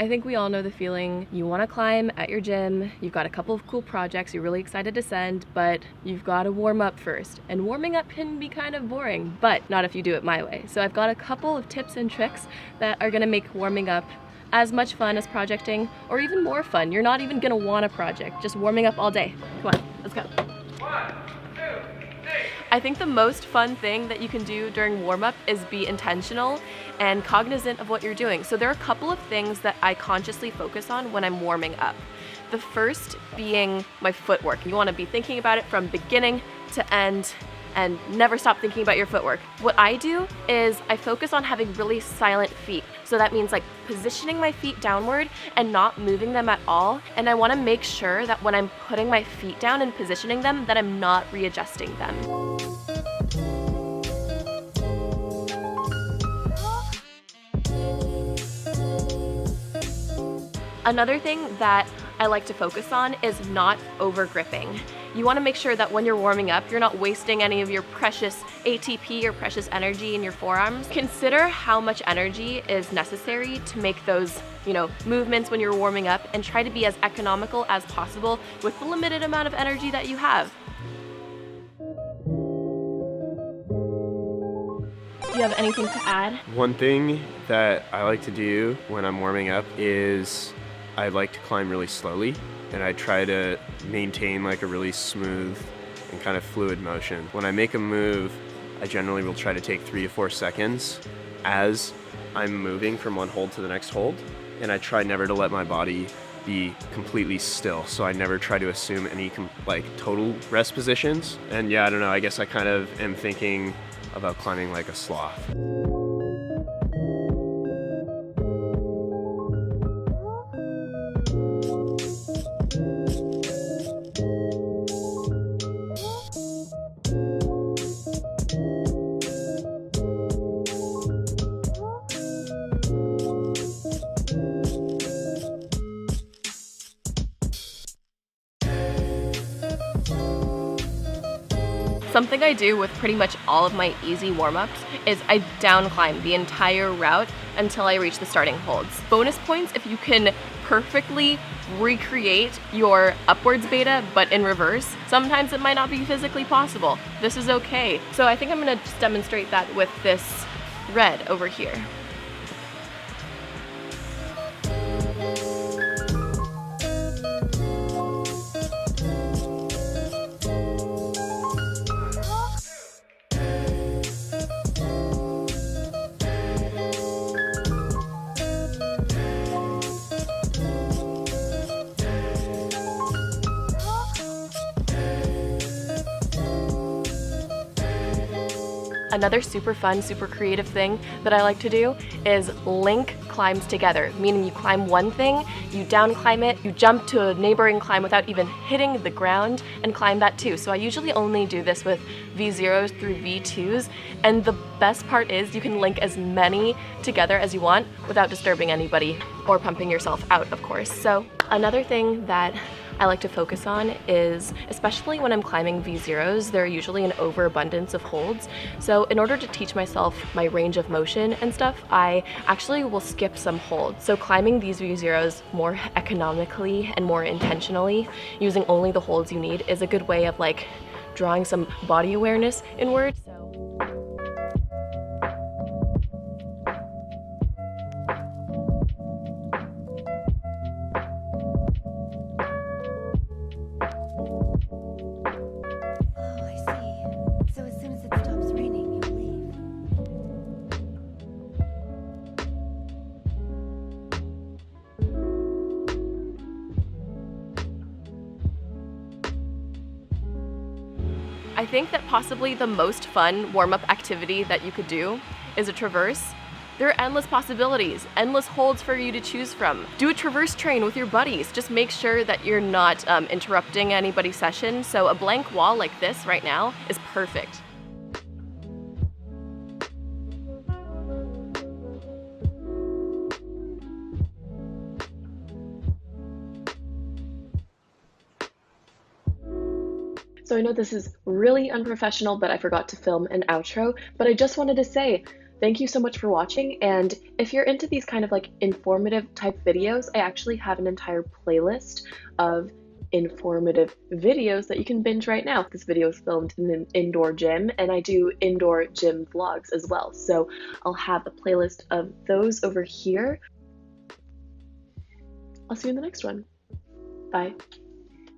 I think we all know the feeling. You want to climb at your gym, you've got a couple of cool projects you're really excited to send, but you've got to warm up first. And warming up can be kind of boring, but not if you do it my way. So I've got a couple of tips and tricks that are gonna make warming up as much fun as projecting, or even more fun. You're not even gonna want a project, just warming up all day. Come on, let's go. 1, 2, 3. I think the most fun thing that you can do during warm-up is be intentional and cognizant of what you're doing. So there are a couple of things that I consciously focus on when I'm warming up. The first being my footwork. You want to be thinking about it from beginning to end and never stop thinking about your footwork. What I do is I focus on having really silent feet. So that means like positioning my feet downward and not moving them at all. And I want to make sure that when I'm putting my feet down and positioning them, that I'm not readjusting them. Another thing that I like to focus on is not overgripping. You want to make sure that when you're warming up, you're not wasting any of your precious ATP or precious energy in your forearms. Consider how much energy is necessary to make those, movements when you're warming up, and try to be as economical as possible with the limited amount of energy that you have. Do you have anything to add? One thing that I like to do when I'm warming up is I like to climb really slowly, and I try to maintain like a really smooth and kind of fluid motion. When I make a move, I generally will try to take 3 to 4 seconds as I'm moving from one hold to the next hold, and I try never to let my body be completely still. So I never try to assume any total rest positions. And yeah, I don't know, I guess I kind of am thinking about climbing like a sloth. Something I do with pretty much all of my easy warm-ups is I downclimb the entire route until I reach the starting holds. Bonus points if you can perfectly recreate your upwards beta but in reverse. Sometimes it might not be physically possible. This is okay. So I think I'm gonna just demonstrate that with this red over here. Another super fun, super creative thing that I like to do is link climbs together, meaning you climb one thing, you down climb it, you jump to a neighboring climb without even hitting the ground and climb that too. So I usually only do this with V0s through V2s, and the best part is you can link as many together as you want without disturbing anybody or pumping yourself out, of course. So another thing that I like to focus on is, especially when I'm climbing V0s, there are usually an overabundance of holds. So in order to teach myself my range of motion and stuff, I actually will skip some holds. So climbing these V0s more economically and more intentionally, using only the holds you need, is a good way of drawing some body awareness inward. I think that possibly the most fun warm-up activity that you could do is a traverse. There are endless possibilities, endless holds for you to choose from. Do a traverse train with your buddies. Just make sure that you're not interrupting anybody's session. So a blank wall like this right now is perfect. So I know this is really unprofessional, but I forgot to film an outro, but I just wanted to say, Thank you so much for watching, and if you're into these kind of like informative type videos, I actually have an entire playlist of informative videos that you can binge right now. This video is filmed in an indoor gym, and I do indoor gym vlogs as well, so I'll have a playlist of those over here. I'll see you in the next one. Bye.